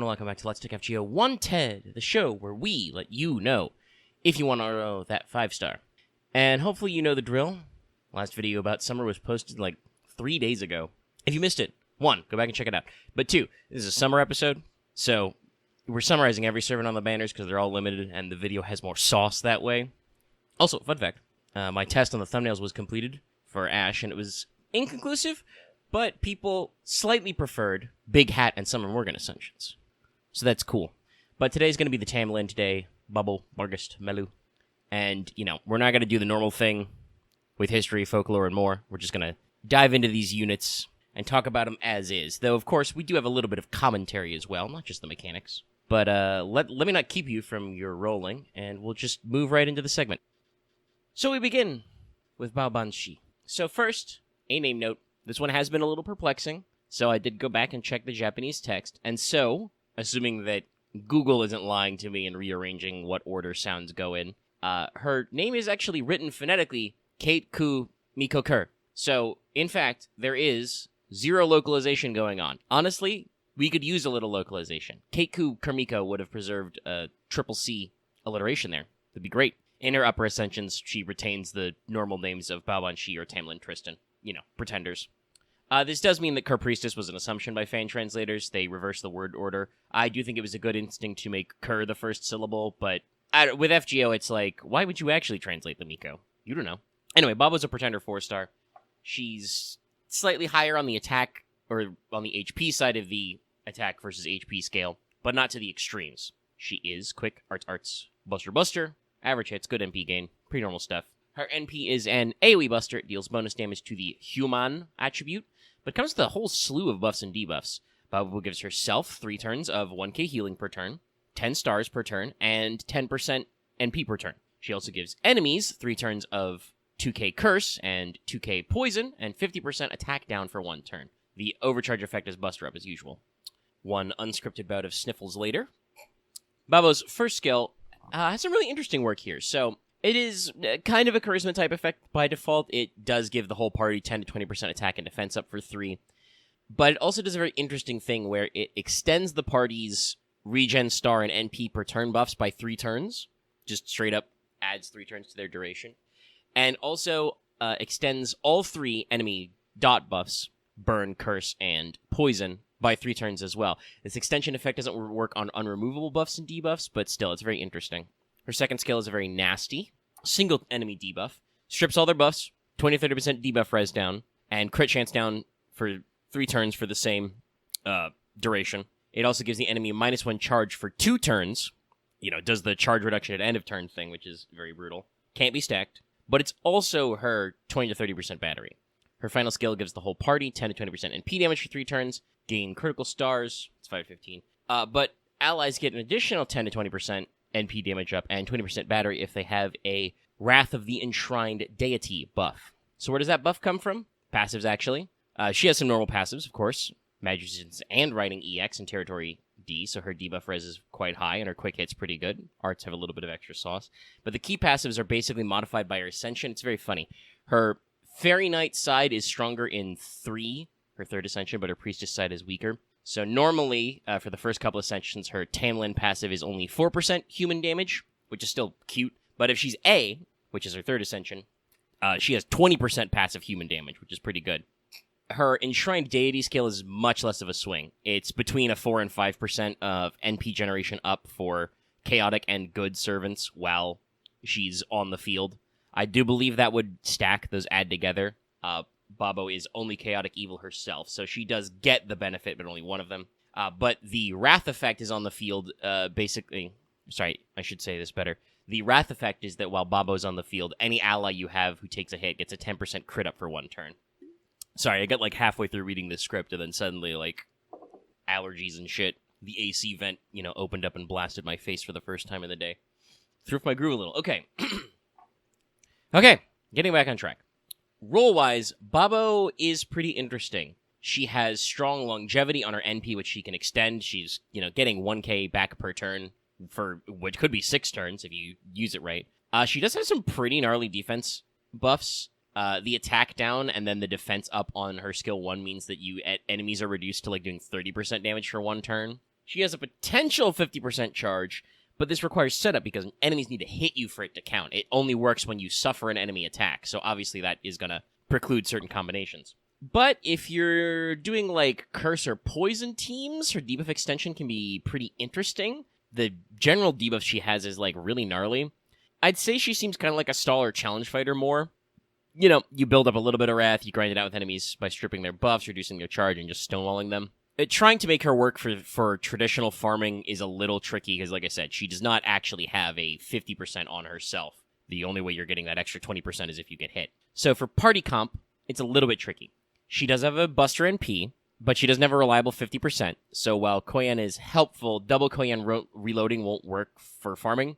and welcome back to Let's Take FGO 1TED, the show where we let you know if you want to know that 5-star. And hopefully you know the drill. Last video about summer was posted like 3 days ago. If you missed it, 1, go back and check it out. But 2, this is a summer episode, so we're summarizing every servant on the banners because they're all limited and the video has more sauce that way. Also, fun fact, my test on the thumbnails was completed for Ash and it was inconclusive, but people slightly preferred Big Hat and Summer Morgan Ascensions. So that's cool. But today's going to be the TAM LIN today. Bubble, Margist, Melu. And, you know, we're not going to do the normal thing with history, folklore, and more. We're just going to dive into these units and talk about them as is. Though, of course, we do have a little bit of commentary as well, not just the mechanics. But let me not keep you from your rolling, and we'll just move right into the segment. So we begin with Banshi. So first, a name note. This one has been a little perplexing, so I did go back and check the Japanese text. And so, assuming that Google isn't lying to me and rearranging what order sounds go in, her name is actually written phonetically Kate-ku Miko-kur. So, in fact, there is zero localization going on. Honestly, we could use a little localization. Kate-ku Kurmiko would have preserved a triple C alliteration there. That'd be great. In her upper ascensions, she retains the normal names of Banshi or Tam Lin Tristan. You know, pretenders. This does mean that Kur Priestess was an assumption by fan translators. They reversed the word order. I do think it was a good instinct to make Kur the first syllable, but with FGO, it's like, why would you actually translate the Miko? You don't know. Anyway, Babo's a pretender 4-star. She's slightly higher on the attack, or on the HP side of the attack versus HP scale, but not to the extremes. She is quick, arts, buster, average hits, good MP gain, pretty normal stuff. Her NP is an AoE buster. It deals bonus damage to the human attribute, but comes with a whole slew of buffs and debuffs. Babo gives herself 3 turns of 1k healing per turn, 10 stars per turn, and 10% NP per turn. She also gives enemies 3 turns of 2k curse and 2k poison, and 50% attack down for 1 turn. The overcharge effect is buster up as usual. 1 unscripted bout of sniffles later. Babo's first skill has some really interesting work here. So it is kind of a charisma type effect by default. It does give the whole party 10 to 20% attack and defense up for 3. But it also does a very interesting thing where it extends the party's regen star and NP per turn buffs by 3 turns. Just straight up adds 3 turns to their duration. And also extends all 3 enemy dot buffs, burn, curse, and poison, by 3 turns as well. This extension effect doesn't work on unremovable buffs and debuffs, but still, it's very interesting. Her second skill is a very nasty single enemy debuff. Strips all their buffs, 20-30% debuff res down, and crit chance down for 3 turns for the same duration. It also gives the enemy a -1 charge for 2 turns. You know, does the charge reduction at end of turn thing, which is very brutal. Can't be stacked. But it's also her 20-30% battery. Her final skill gives the whole party 10-20% NP damage for 3 turns, gain critical stars, it's 5-15. But allies get an additional 10-20% NP damage up and 20% battery if they have a Wrath of the Enshrined Deity buff. So where does that buff come from? Passives, actually. She has some normal passives, of course. Magicians and Riding EX and Territory D, so her debuff res is quite high and her quick hit's pretty good. Arts have a little bit of extra sauce. But the key passives are basically modified by her Ascension. It's very funny. Her Fairy Knight side is stronger in 3, her 3rd Ascension, but her Priestess side is weaker. So normally, for the first couple Ascensions, her Tam Lin passive is only 4% human damage, which is still cute. But if she's A, which is her 3rd Ascension, she has 20% passive human damage, which is pretty good. Her Enshrined Deity skill is much less of a swing. It's between a 4 and 5% of NP generation up for chaotic and good servants while she's on the field. I do believe that would stack, those add together. Babo is only chaotic evil herself, so she does get the benefit, but only one of them. But the Wrath effect is on the field, basically... Sorry, I should say this better. The Wrath effect is that while Babo's on the field, any ally you have who takes a hit gets a 10% crit up for 1 turn. Sorry, I got like halfway through reading this script, and then suddenly, like, allergies and shit. The AC vent, you know, opened up and blasted my face for the first time of the day. Threw off my groove a little. Okay. Okay, getting back on track. Roll-wise, Babo is pretty interesting. She has strong longevity on her NP, which she can extend. She's, you know, getting 1k back per turn for what could be 6 turns if you use it right. She does have some pretty gnarly defense buffs. The attack down and then the defense up on her skill 1 means that enemies are reduced to like doing 30% damage for 1 turn. She has a potential 50% charge, but this requires setup because enemies need to hit you for it to count. It only works when you suffer an enemy attack, so obviously that is going to preclude certain combinations. But if you're doing like curse or poison teams, her debuff extension can be pretty interesting. The general debuff she has is like really gnarly. I'd say she seems kind of like a stall or challenge fighter more. You know, you build up a little bit of wrath, you grind it out with enemies by stripping their buffs, reducing their charge, and just stonewalling them. Trying to make her work for traditional farming is a little tricky because, like I said, she does not actually have a 50% on herself. The only way you're getting that extra 20% is if you get hit. So for party comp, it's a little bit tricky. She does have a Buster NP, but she doesn't have a reliable 50%. So while Koyan is helpful, double Koyan reloading won't work for farming.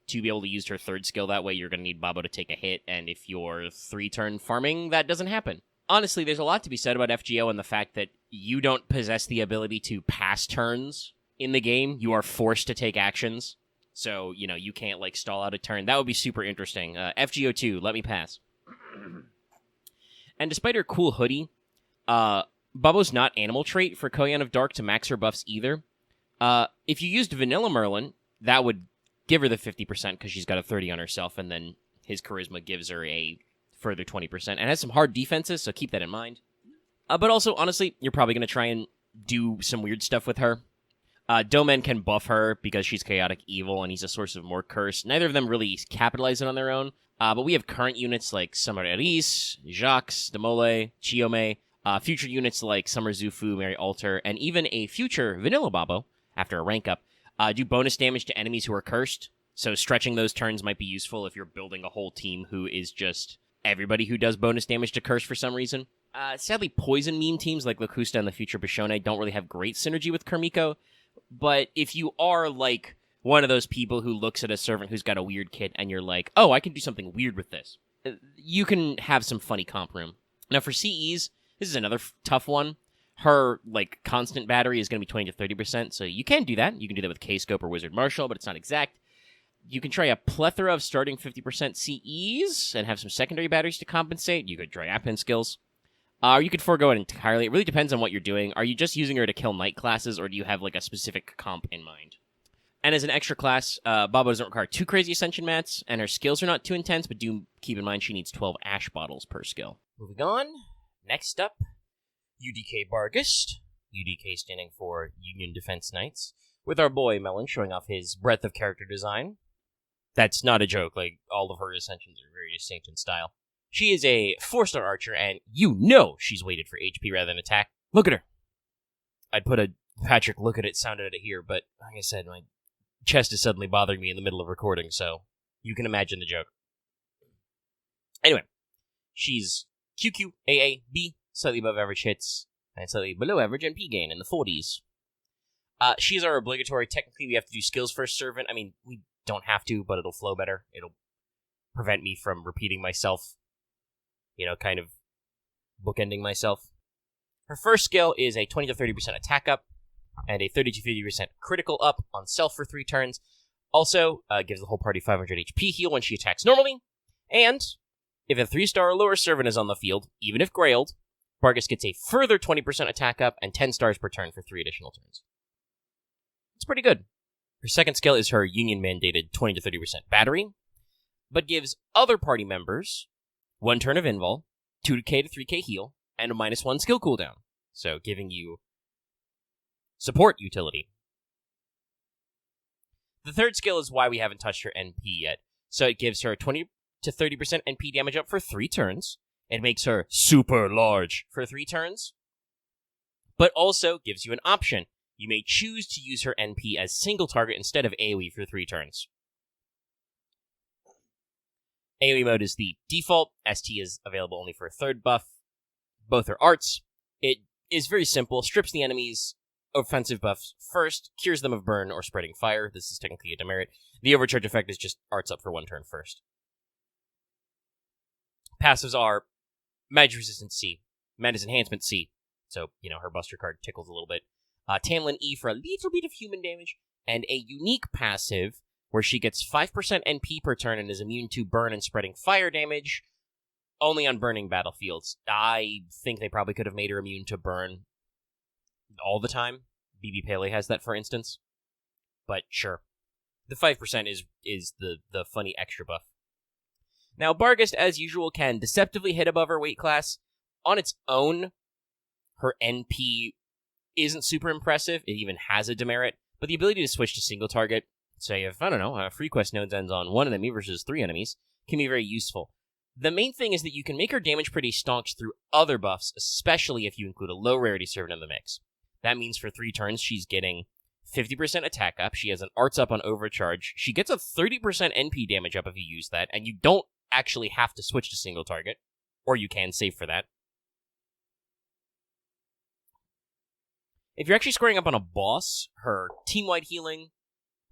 To be able to use her third skill that way, you're going to need Babo to take a hit, and if you're 3-turn farming, that doesn't happen. Honestly, there's a lot to be said about FGO and the fact that you don't possess the ability to pass turns in the game. You are forced to take actions. So, you know, you can't, like, stall out a turn. That would be super interesting. FGO 2, let me pass. And despite her cool hoodie, Babo's not animal trait for Koyan of Dark to max her buffs either. If you used Vanilla Merlin, that would give her the 50% because she's got a 30 on herself, and then his charisma gives her a further 20%, and has some hard defenses, so keep that in mind. But also, honestly, you're probably going to try and do some weird stuff with her. Domen can buff her because she's chaotic evil, and he's a source of more curse. Neither of them really capitalize it on their own, but we have current units like Summer Eris, Jacques, Demole, Chiome, future units like Summer Zufu, Mary Alter, and even a future Vanilla Babo, after a rank up, do bonus damage to enemies who are cursed. So stretching those turns might be useful if you're building a whole team who is just everybody who does bonus damage to curse for some reason. Sadly, poison meme teams like Locusta and the future Bishone don't really have great synergy with Kermiko, but if you are like one of those people who looks at a servant who's got a weird kit and you're like, oh, I can do something weird with this, you can have some funny comp room. Now for CEs, this is another tough one. Her, like, constant battery is going to be 20 to 30%, so you can do that. You can do that with K-Scope or Wizard Marshal, but it's not exact. You can try a plethora of starting 50% CEs and have some secondary batteries to compensate. You could try admin skills. Or you could forego it entirely. It really depends on what you're doing. Are you just using her to kill night classes, or do you have, like, a specific comp in mind? And as an extra class, Babo doesn't require too crazy Ascension mats, and her skills are not too intense, but do keep in mind she needs 12 ash bottles per skill. Moving on. Next up, UDK Bargist, UDK standing for Union Defense Knights, with our boy Melon showing off his breadth of character design. That's not a joke, like, all of her ascensions are very distinct in style. She is a 4-star archer, and you know she's weighted for HP rather than attack. Look at her! I'd put a Patrick look at it sound at it here, but like I said, my chest is suddenly bothering me in the middle of recording, so you can imagine the joke. Anyway, she's QQ, AA, B, slightly above average hits, and slightly below average NP gain in the 40s. She's our obligatory, technically we have to do skills first servant. I mean, we don't have to, but it'll flow better. It'll prevent me from repeating myself, you know, kind of bookending myself. Her first skill is a 20 to 30% attack up, and a 30 to 50% critical up on self for 3 turns. Also, gives the whole party 500 HP heal when she attacks normally, and if a 3-star or lower servant is on the field, even if grailed, Bargis gets a further 20% attack up and 10 stars per turn for 3 additional turns. It's pretty good. Her second skill is her union-mandated 20 to 30% battery, but gives other party members 1 turn of invul, 2k to 3k heal, and a -1 skill cooldown. So giving you support utility. The third skill is why we haven't touched her NP yet. So it gives her 20 to 30% NP damage up for 3 turns. It makes her super large for 3 turns, but also gives you an option. You may choose to use her NP as single target instead of AoE for 3 turns. AoE mode is the default. ST is available only for a third buff. Both are arts. It is very simple. Strips the enemy's offensive buffs first, cures them of burn or spreading fire. This is technically a demerit. The overcharge effect is just arts up for 1 turn first. Passives are Magic Resistance C, Madness Enhancement C, so, you know, her Buster card tickles a little bit. Tamlin E for a little bit of human damage, and a unique passive where she gets 5% NP per turn and is immune to burn and spreading fire damage, only on burning battlefields. I think they probably could have made her immune to burn all the time, BB Pele has that, for instance. But sure. The 5% is the funny extra buff. Now, Barghest, as usual, can deceptively hit above her weight class. On its own, her NP isn't super impressive. It even has a demerit. But the ability to switch to single target, say if, I don't know, free quest nodes ends on 1 enemy versus 3 enemies, can be very useful. The main thing is that you can make her damage pretty staunch through other buffs, especially if you include a low rarity servant in the mix. That means for 3 turns, she's getting 50% attack up. She has an arts up on overcharge. She gets a 30% NP damage up if you use that, and you don't actually have to switch to single target, or you can save for that. If you're actually squaring up on a boss, her team-wide healing,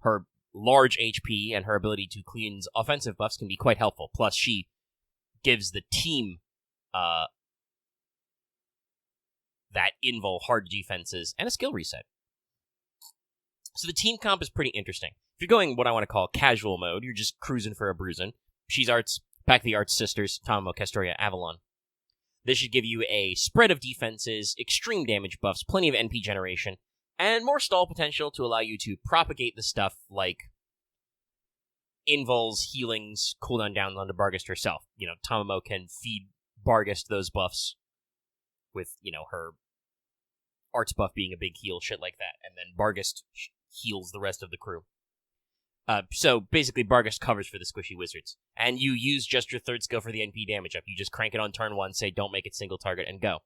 her large HP, and her ability to cleanse offensive buffs can be quite helpful. Plus, she gives the team that invul hard defenses and a skill reset. So the team comp is pretty interesting. If you're going what I want to call casual mode, you're just cruising for a bruising. She's Arts, back to the Arts sisters, Tamamo, Castoria, Avalon. This should give you a spread of defenses, extreme damage buffs, plenty of NP generation, and more stall potential to allow you to propagate the stuff like invuls, healings, cooldown downs onto Barghest herself. You know, Tamamo can feed Barghest those buffs with, you know, her Arts buff being a big heal, shit like that, and then Barghest heals the rest of the crew. So basically, Barghest covers for the squishy wizards, and you use just your third skill for the NP damage up. You just crank it on turn 1, say don't make it single target, and go.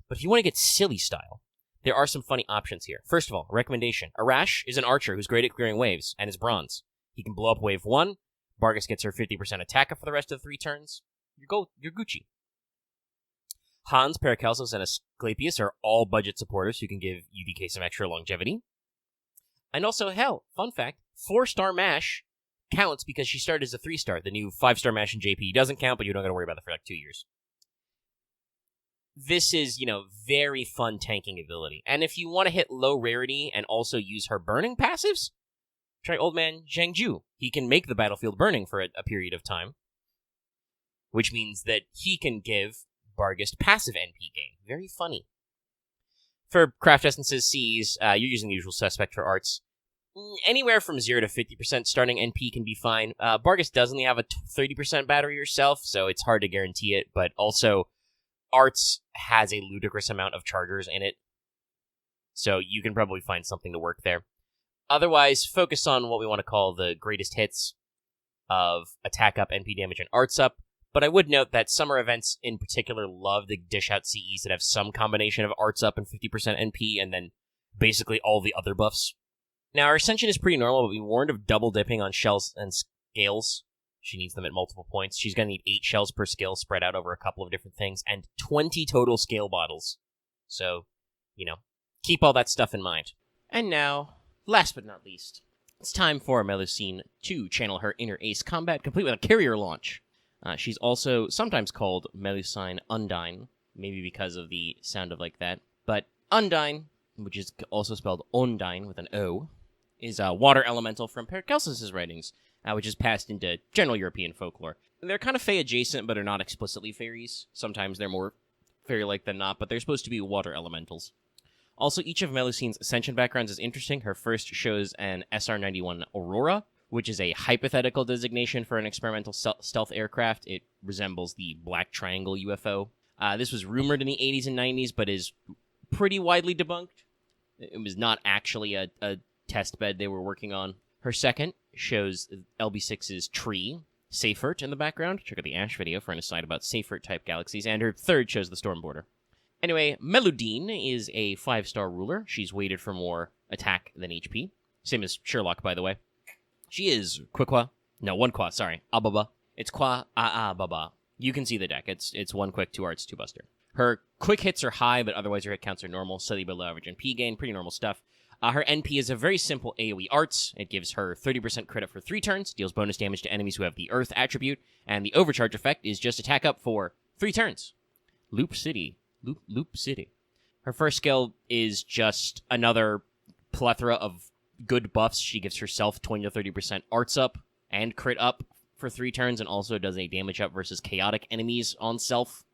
But if you want to get silly style, there are some funny options here. First of all, recommendation. Arash is an archer who's great at clearing waves, and is bronze. He can blow up wave 1, Barghest gets her 50% attack up for the rest of the 3 turns. You're Gucci. Hans, Paracelsus, and Asclepius are all budget supporters who can give UDK some extra longevity. And also, hell, fun fact, 4-star MASH counts because she started as a 3-star. The new 5-star MASH in JP doesn't count, but you don't got to worry about it for like 2 years. This is, you know, very fun tanking ability. And if you want to hit low rarity and also use her burning passives, try old man Zhang Ju. He can make the battlefield burning for a period of time, which means that he can give Barghest passive NP gain. Very funny. For craft essences, Cs, you're using the usual suspect for arts. Anywhere from 0 to 50% starting NP can be fine. Barghest does only have a 30% battery herself, so it's hard to guarantee it, but also arts has a ludicrous amount of chargers in it, so you can probably find something to work there. Otherwise, focus on what we want to call the greatest hits of attack up, NP damage, and arts up. But I would note that summer events in particular love to dish out CEs that have some combination of arts up and 50% NP, and then basically all the other buffs. Now, our Ascension is pretty normal, but we warned of double dipping on shells and scales. She needs them at multiple points. She's going to need 8 shells per skill spread out over a couple of different things, and 20 total scale bottles. So, you know, keep all that stuff in mind. And now, last but not least, it's time for Melisine to channel her inner ace combat, complete with a carrier launch. She's also sometimes called Melisine Undine, maybe because of the sound of like that. But Undine, which is also spelled Ondine with an O, is a water elemental from Paracelsus' writings, which is passed into general European folklore. They're kind of Fae-adjacent, but are not explicitly fairies. Sometimes they're more fairy-like than not, but they're supposed to be water elementals. Also, each of Melisine's Ascension backgrounds is interesting. Her first shows an SR-91 Aurora, which is a hypothetical designation for an experimental stealth aircraft. It resembles the Black Triangle UFO. This was rumored in the 80s and 90s, but is pretty widely debunked. It was not actually a test bed they were working on. Her second shows LB6's tree, Seifert, in the background. Check out the Ash video for an aside about Seifert-type galaxies. And her third shows the Storm Border. Anyway, Meludine is a 5-star ruler. She's weighted for more attack than HP. Same as Sherlock, by the way. She is Quiqua. No, 1 Qua, sorry. Ababa. It's Qua Baba. You can see the deck. It's 1 quick, 2 arts, 2 buster. Her quick hits are high, but otherwise her hit counts are normal. Slightly below average NP gain. Pretty normal stuff. Her NP is a very simple AoE arts. It gives her 30% credit for 3 turns, deals bonus damage to enemies who have the Earth attribute, and the overcharge effect is just attack up for 3 turns. Loop City. Loop City. Her first skill is just another plethora of good buffs. She gives herself 20 to 30% arts up and crit up for 3 turns, and also does a damage up versus chaotic enemies on self,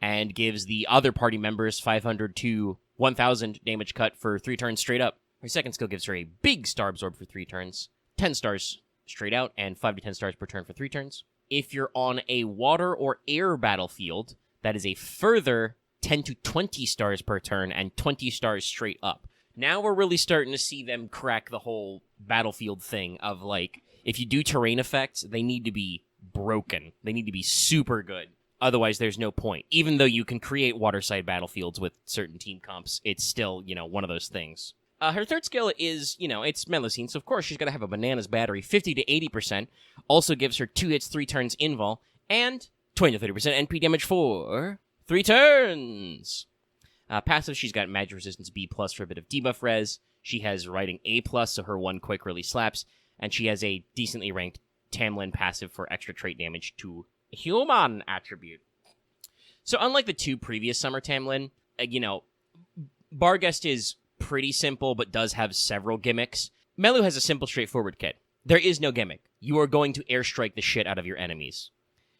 and gives the other party members 500 to 1,000 damage cut for 3 turns straight up. Her second skill gives her a big star absorb for 3 turns, 10 stars straight out, and 5 to 10 stars per turn for 3 turns. If you're on a water or air battlefield, that is a further 10 to 20 stars per turn and 20 stars straight up. Now we're really starting to see them crack the whole battlefield thing of, like, if you do terrain effects, they need to be broken. They need to be super good. Otherwise, there's no point. Even though you can create waterside battlefields with certain team comps, it's still, one of those things. Her third skill is, it's Melisine, so of course she's going to have a bananas battery, 50 to 80%. Also gives her 2 hits, 3 turns invul, and 20 to 30% NP damage for 3 turns. Passive, she's got magic resistance B+ for a bit of debuff res. She has riding A+, so her 1 quick really slaps. And she has a decently ranked TAM LIN passive for extra trait damage to human attribute. So unlike the 2 previous summer TAM LIN, Barghest is pretty simple, but does have several gimmicks. Melu has a simple, straightforward kit. There is no gimmick. You are going to airstrike the shit out of your enemies.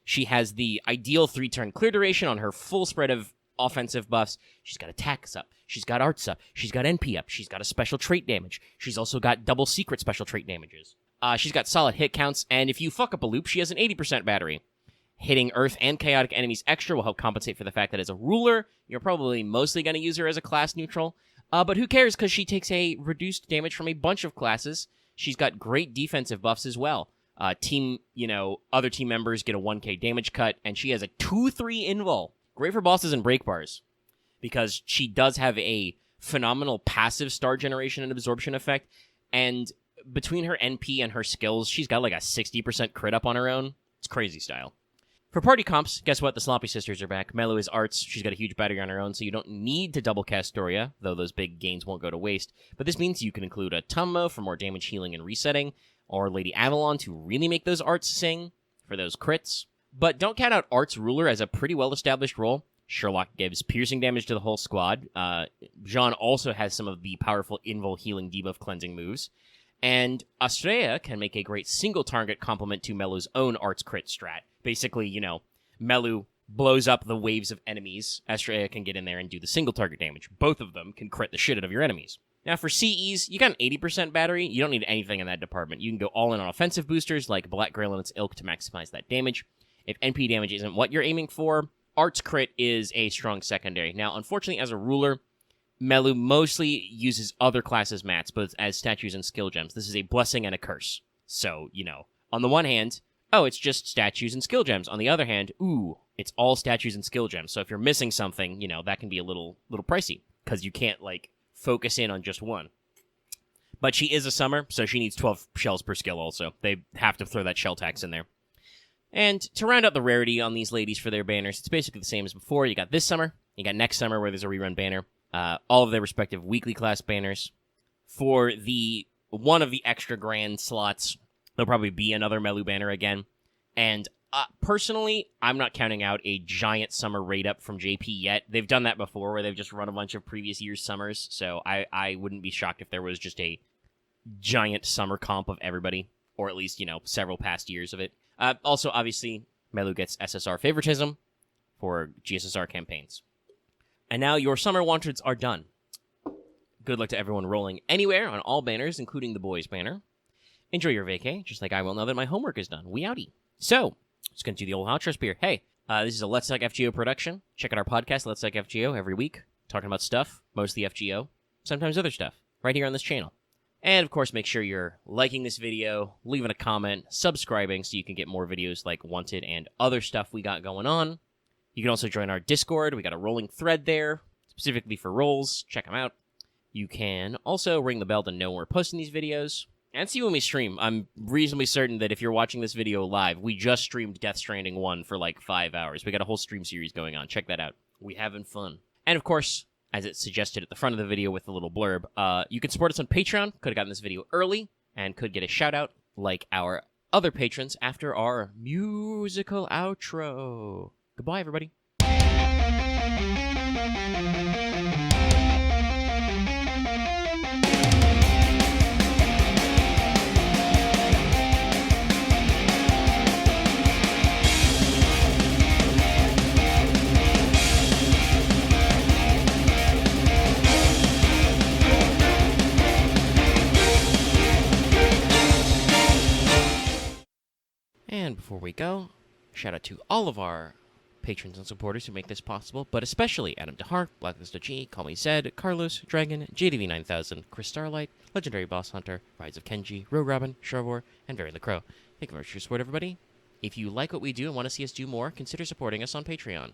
She has the ideal 3-turn clear duration on her full spread of offensive buffs. She's got attacks up. She's got arts up. She's got NP up. She's got a special trait damage. She's also got double secret special trait damages. She's got solid hit counts, and if you fuck up a loop, she has an 80% battery. Hitting Earth and Chaotic enemies extra will help compensate for the fact that as a ruler, you're probably mostly going to use her as a class neutral. But who cares, because she takes a reduced damage from a bunch of classes. She's got great defensive buffs as well. Other team members get a 1k damage cut, and she has a 2-3 invul. Great for bosses and break bars, because she does have a phenomenal passive star generation and absorption effect, and between her NP and her skills, she's got like a 60% crit up on her own. It's crazy style. For party comps, guess what? The Sloppy Sisters are back. Melu is arts. She's got a huge battery on her own, so you don't need to double cast Doria, though those big gains won't go to waste. But this means you can include a Tummo for more damage healing and resetting, or Lady Avalon to really make those arts sing for those crits. But don't count out Arts Ruler as a pretty well-established role. Sherlock gives piercing damage to the whole squad. Jean also has some of the powerful invul healing debuff cleansing moves. And Astrea can make a great single-target complement to Melu's own arts crit strat. Basically, Melu blows up the waves of enemies. Astrea can get in there and do the single-target damage. Both of them can crit the shit out of your enemies. Now, for CEs, you got an 80% battery. You don't need anything in that department. You can go all in on offensive boosters like Black Grail and its ilk to maximize that damage. If NP damage isn't what you're aiming for, Arts crit is a strong secondary. Now, unfortunately, as a ruler, Melu mostly uses other classes' mats, both as statues and skill gems. This is a blessing and a curse. So, on the one hand, it's just statues and skill gems. On the other hand, it's all statues and skill gems. So if you're missing something, that can be a little pricey, because you can't, focus in on just one. But she is a summer, so she needs 12 shells per skill also. They have to throw that shell tax in there. And to round out the rarity on these ladies for their banners, it's basically the same as before. You got this summer, you got next summer where there's a rerun banner, all of their respective weekly class banners. For the one of the extra grand slots, there'll probably be another Melu banner again. And personally, I'm not counting out a giant summer raid up from JP yet. They've done that before where they've just run a bunch of previous year's summers, so I wouldn't be shocked if there was just a giant summer comp of everybody, or at least, several past years of it. Also, obviously, Melu gets SSR favoritism for GSSR campaigns. And now your summer wandereds are done. Good luck to everyone rolling anywhere on all banners, including the boys banner. Enjoy your vacay, just like I will now that my homework is done. We outie. So, let's get to the old outro spear. Hey, this is a Let's Talk FGO production. Check out our podcast, Let's Talk FGO, every week. Talking about stuff, mostly FGO, sometimes other stuff, right here on this channel. And, of course, make sure you're liking this video, leaving a comment, subscribing so you can get more videos like Wanted and other stuff we got going on. You can also join our Discord. We got a rolling thread there, specifically for rolls. Check them out. You can also ring the bell to know when we're posting these videos. And see when we stream. I'm reasonably certain that if you're watching this video live, we just streamed Death Stranding 1 for 5 hours. We got a whole stream series going on. Check that out. We having fun. And, of course, as it's suggested at the front of the video with the little blurb, you can support us on Patreon. Could have gotten this video early and could get a shout-out like our other patrons after our musical outro. Goodbye, everybody. And before we go, shout out to all of our patrons and supporters who make this possible, but especially Adam DeHart, Blacklisted G, Call Me Zed, Carlos, Dragon, JDV9000, Chris Starlight, Legendary Boss Hunter, Rise of Kenji, Rogue Robin, Sharvor, and Barry the Crow. Thank you very much for your support, everybody. If you like what we do and want to see us do more, consider supporting us on Patreon.